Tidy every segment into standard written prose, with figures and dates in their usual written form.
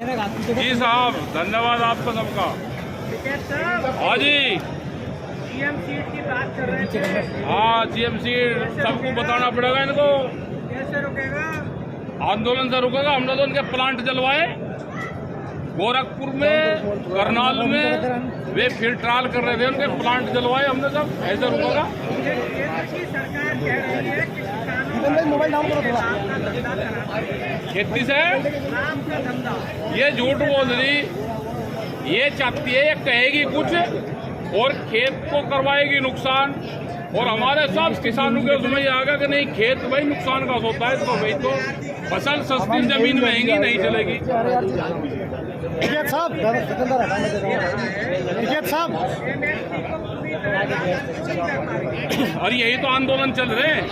जी साहब, धन्यवाद आपका सबका। हाँ जी, जीएम सीट की बात कर रहे थे। हाँ जीएम सीट सबको बताना पड़ेगा इनको। कैसे रुकेगा? आंदोलन से रुकेगा। हमने तो उनके प्लांट जलवाए गोरखपुर में, करनाल में, वे फिर ट्रायल कर रहे थे, उनके प्लांट जलवाए हमने सब। ऐसे रुकेगा? केंद्र की सरकार कह रही है कि किसानों का धंधा कराना, खेती से नाम का धंधा। ये झूठ बोल रही, ये चाहती है, ये कहेगी कुछ और खेत को करवाएगी नुकसान। और हमारे सब किसानों के उसमें ये आगा कि नहीं, खेत भाई नुकसान का होता है, तो भाई तो फसल सस्ती, जमीन महंगी नहीं चलेगी। और यही तो आंदोलन चल रहे हैं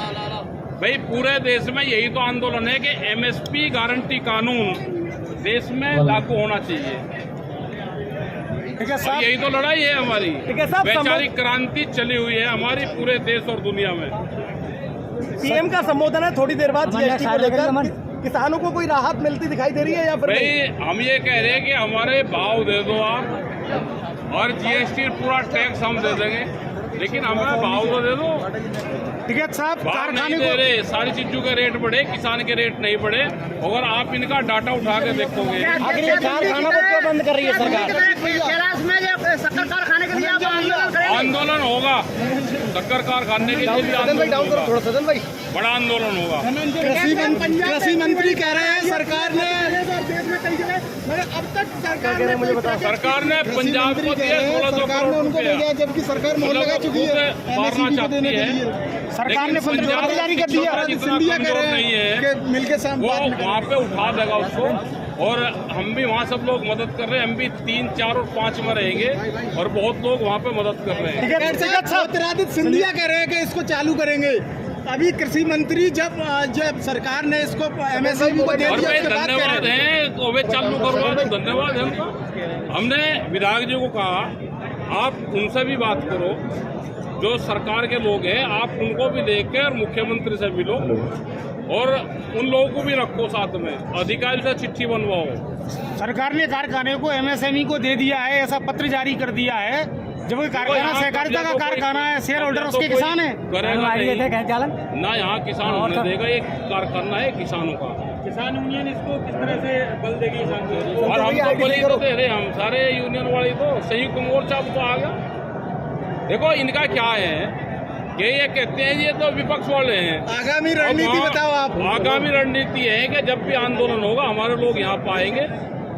भाई, पूरे देश में यही तो आंदोलन है कि एमएसपी गारंटी कानून देश में लागू होना चाहिए। यही तो लड़ाई है हमारी। वैचारिक क्रांति चली हुई है हमारी पूरे देश और दुनिया में। सीएम का संबोधन है थोड़ी देर बाद जीएसटी को लेकर, किसानों को कोई राहत मिलती दिखाई दे रही है या फिर भाई? हम ये कह रहे हैं कि हमारे भाव दे दो आप, और जीएसटी पूरा टैक्स हम दे देंगे, लेकिन हमें भाव तो दे दो। टिकट साहब भाव नहीं दे रहे, सारी चीजों के रेट बढ़े, किसान के रेट नहीं बढ़े। अगर आप इनका डाटा उठा के देखोगे, कारखाना को क्यों बंद कर रही है सरकार? शक्कर कारखाने के लिए आप आंदोलन करेंगे? आंदोलन होगा, शक्कर कारखाने के लिए भी आंदोलन होगा, थोड़ा सदन भाई, बड़ा आंदोलन होगा। कृषि मंत्री कह रहे हैं सरकार ने अब तक सरकार ने पंजाब को दिए 1600 करोड़ रुपया, जबकि सरकार मोहर लगा चुकी है, मारना चाहती है। सरकार ने पंजाब जारी कर दिया। सिंधिया कह रहे नहीं हैं है मिलके वो वहाँ पे उठा देगा उसको, और हम भी वहाँ सब लोग मदद कर रहे हैं। हम भी 3, 4 और 5 में रहेंगे, और बहुत लोग वहाँ पे मदद कर रहे हैं। ज्योतिरादित्य सिंधिया कह रहे हैं कि इसको चालू करेंगे। अभी कृषि मंत्री जब सरकार ने इसको एमएसपी को दे और दिया, वे धन्यवाद हैं तो वे चालू करवा दो, धन्यवाद है उनका। हमने विधायक जी को कहा आप उनसे भी बात करो, जो सरकार के लोग हैं, आप उनको भी देख के और मुख्यमंत्री से मिलो, और उन लोगों को भी रखो साथ में, अधिकारी से चिट्ठी बनवाओ। सरकार ने कारखाने को एमएसएमई को दे दिया है, ऐसा पत्र जारी कर दिया है। जब कोई कारखाना सहकारिता का कारखाना है, शेयर होल्डर उसके किसान है, करेगा ना, यहाँ किसान होने देगा। एक कारखाना है किसानों का, किसान यूनियन इसको किस तरह से बल देगी? और हम तो बली तो दे रहे, हम सारे यूनियन वाले तो संयुक्त मोर्चा तो आ गया। देखो इनका क्या है कि ये कहते हैं ये तो विपक्ष वाले हैं। आगामी रणनीति बताओ आप। आगामी रणनीति है कि जब भी आंदोलन होगा हमारे लोग यहाँ पर आएंगे,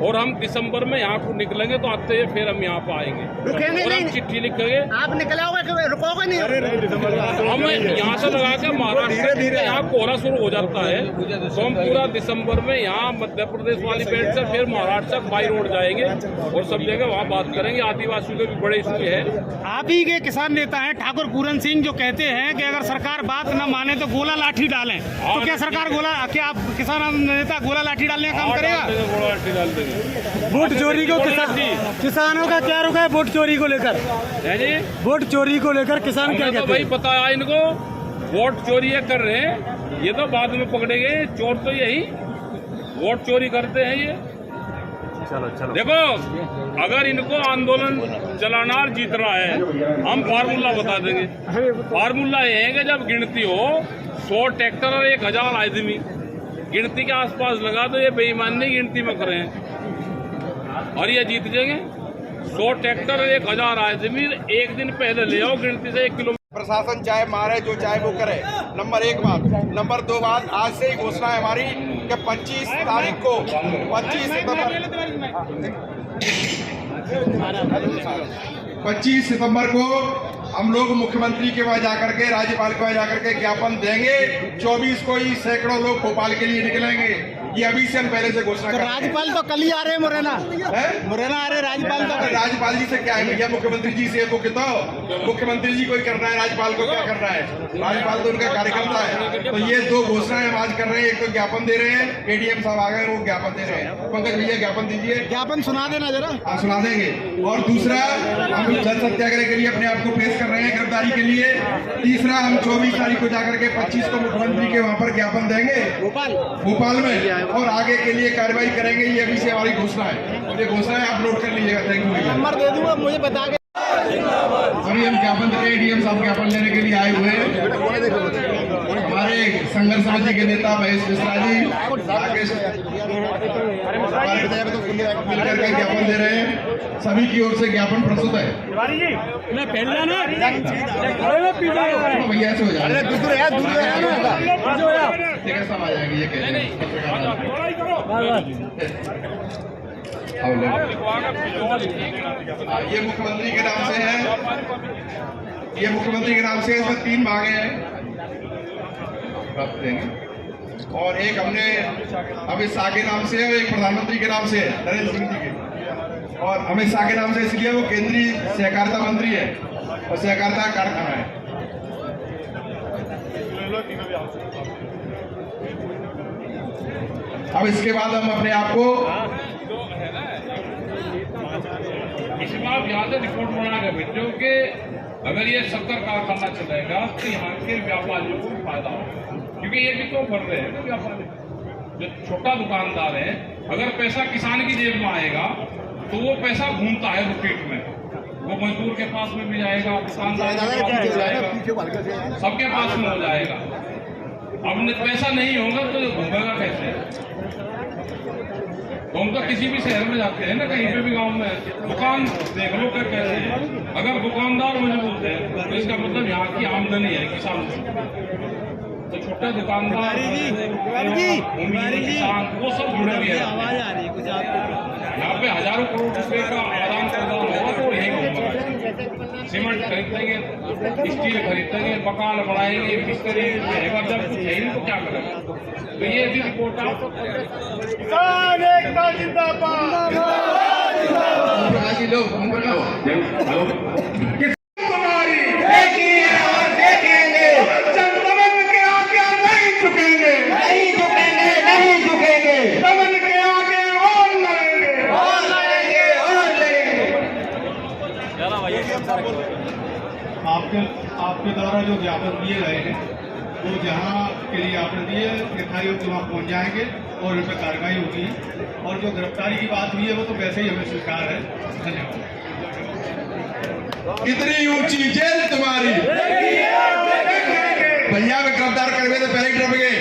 और हम दिसंबर में यहाँ को निकलेंगे, तो आते हुए फिर हम यहाँ पर आएंगे, रुकेंगे और हम नहीं? चिट्ठी लिखेंगे। आप निकलोगे, रुकोगे नहीं? हम यहाँ से लगा के महाराष्ट्र में यहाँ कोहरा शुरू हो जाता है, तो हम पूरा दिसंबर में यहाँ मध्य प्रदेश वाली बेल्ट से फिर महाराष्ट्र तक बाई रोड जाएंगे, और सब जगह वहाँ बात करेंगे। आदिवासियों के भी बड़े इशू है। आप ही के किसान नेता हैं ठाकुर पूरन सिंह, जो कहते हैं कि अगर सरकार बात न माने तो गोला लाठी डालें, तो क्या सरकार क्या आप किसान नेता गोला लाठी डालने का काम करेगा? गोला लाठी डाल देंगे। वोट चोरी को किसानों का क्या रुका है? वोट चोरी को लेकर है जी, वोट चोरी को लेकर किसान क्या तो कहते भाई हैं? पता है इनको, वोट चोरी ये कर रहे हैं, ये तो बाद में पकड़े गए। चोर तो यही वोट चोरी करते हैं ये। चलो देखो, अगर इनको आंदोलन चलाना और जीतना है, हम फार्मूला बता देंगे। फार्मूला ये है कि जब गिनती हो 100 ट्रैक्टर और 1000 आदमी गिनती के आसपास लगा दो, ये बेईमान नहीं गिनती में करें, और ये जीत जाएंगे। 100 ट्रैक्टर और 1000 आदमी एक दिन पहले ले आओ गिनती से 1 किलोमीटर। प्रशासन चाहे मारे जो चाहे वो करे, नंबर 1 बात। नंबर 2 बात, आज से ही घोषणा है हमारी कि 25 तारीख को 25 सितंबर को हम लोग मुख्यमंत्री के वहाँ जाकर के, राज्यपाल के वहाँ जाकर के ज्ञापन देंगे। 24 को ही सैकड़ों लोग भोपाल के लिए निकलेंगे। ये अभी से हम पहले से घोषणा कर रहे हैं। राज्यपाल तो कल ही आ रहे हैं, मुरैना आ रहे राज्यपाल तो। राज्यपाल जी से क्या है भैया, मुख्यमंत्री जी से वो तो मुख्यमंत्री जी को ही करना है, राज्यपाल को क्या करना है? राज्यपाल तो उनका कार्यकर्ता है। तो ये 2 घोषणाएं हम आज कर रहे हैं। एक तो ज्ञापन दे रहे हैं, एडीएम साहब आ गए, वो ज्ञापन दे रहे हैं। पंकज भैया ज्ञापन दीजिए। ज्ञापन सुना देना जरा। सुना देंगे। और दूसरा, हम जल सत्याग्रह के लिए अपने आप को पेश कर रहे हैं, गिरफ्तारी के लिए। तीसरा, हम 24 तारीख को जाकर के 25 को मुख्यमंत्री के वहाँ पर ज्ञापन देंगे, भोपाल में। और आगे के लिए कार्रवाई करेंगे। ये अभी से हमारी घोषणा है, ये घोषणा है, आप नोट कर लीजिएगा। Thank you. नंबर दे दूंगा, मुझे बता के। अभी हम ज्ञापन दे रहे हैं, डीएम साहब ज्ञापन लेने के लिए आए हुए हैं। हमारे संघर्ष समिति के नेता महेश मिश्रा जी, राकेश मिलकर के ज्ञापन दे रहे हैं। सभी की ओर से ज्ञापन प्रस्तुत है। भैया से हो जाए, ठीक है, सब आ जाएंगे। ये कहते हैं ये मुख्यमंत्री के नाम से है, ये मुख्यमंत्री के नाम से, इसमें 3 भाग हैं, और एक हमने अमित शाह के नाम से है, और एक प्रधानमंत्री के नाम से है, नरेंद्र सिंह जी के। और अमित शाह के नाम से इसलिए वो केंद्रीय सहकारिता मंत्री है और सहकारिता कारखाना है। अब इसके बाद हम अपने आप को इसमें आप यहाँ से रिपोर्ट बना के भेजो कि अगर ये शक्कर कारखाना चलेगा तो यहाँ के व्यापारियों को फायदा होगा, क्योंकि ये भी तो भर रहे हैं ना व्यापारी। जो छोटा दुकानदार है, अगर पैसा किसान की जेब में आएगा तो वो पैसा घूमता है रिपीट में, वो मजदूर के पास में भी जाएगा, दुकानदार के पास में जाएगा, सबके पास में हो जाएगा। अब पैसा नहीं होगा तो घूमेगा कैसे? तो हम तो किसी भी शहर में जाते हैं ना, कहीं पे भी गांव में दुकान देख लो क्या कैसे है। अगर दुकानदार मजबूत है तो इसका मतलब यहाँ की आमदनी है किसान की। तो छोटे दुकानदार, किसान, वो सब जुड़े हुए हैं। यहाँ पे हजारों करोड़ रुपए का आदान प्रदान होगा तो यही होगा। सीमेंट खरीदेंगे, स्टील खरीदेंगे, मकान बनाएंगे, बिस्तरी रहेगा, जब कुछ है ही तो क्या करेगा? तो ये भी रिपोर्ट आप आपके द्वारा जो ज्ञापन दिए गए हैं वो जहाँ के लिए आपने दिए अधिकारियों के वहाँ पहुँच जाएंगे और उन पर कार्रवाई होगी। और जो गिरफ्तारी की बात हुई है वो तो वैसे ही हमें स्वीकार है। धन्यवाद। कितनी ऊंची जेल तुम्हारी, भैया में गिरफ्तार करवे तो पहले ही डर गए।